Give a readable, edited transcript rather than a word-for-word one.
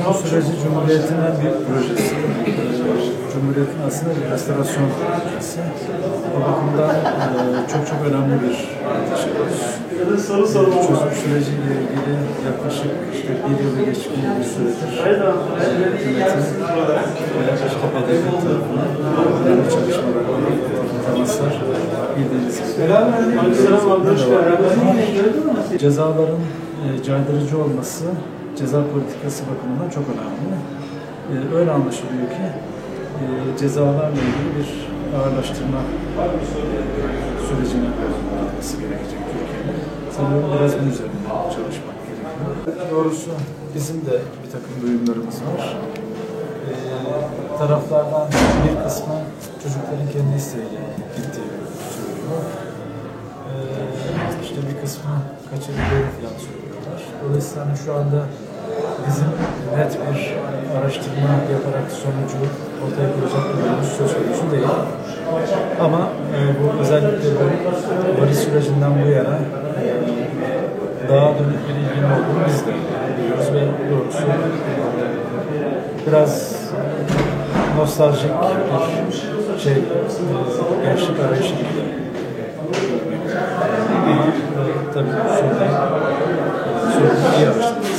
Bu süreci Cumhuriyet'in bir projesi. Cumhuriyet'in aslında bir restorasyon projesi. Bu bakımdan çok önemli bir çözüm süreciyle ilgili yaklaşık bir yılı geçkin bir süredir hükümetin HDP tarafından önemli çalışmalar, temaslar bildiğiniz gibi. Cezaların caydırıcı olması ceza politikası bakımından çok önemli. Öyle anlaşılıyor ki cezalarla ilgili bir ağırlaştırma sürecine gitmesi gerekecek Türkiye'de. Sanıyorum biraz bunun üzerinde çalışmak gerekiyor. Doğrusu bizim de bir takım duyumlarımız var. Taraflardan bir kısmı çocukların kendi isteğiyle gittiği söylüyor. İşte bir kısmı kaçırdıkları falan söylüyorlar. Dolayısıyla şu anda bizim net bir araştırma yaparak sonucu ortaya koyacak durumumuz söz konusu değil. Ama bu özellikle bu varis sürecinden bu yana daha dönük bir ilginin olduğunu biz de biliyoruz ve doğrusu biraz nostaljik bir şey, gençlik arayışı gibi. Tabii sorun iyi araştırma.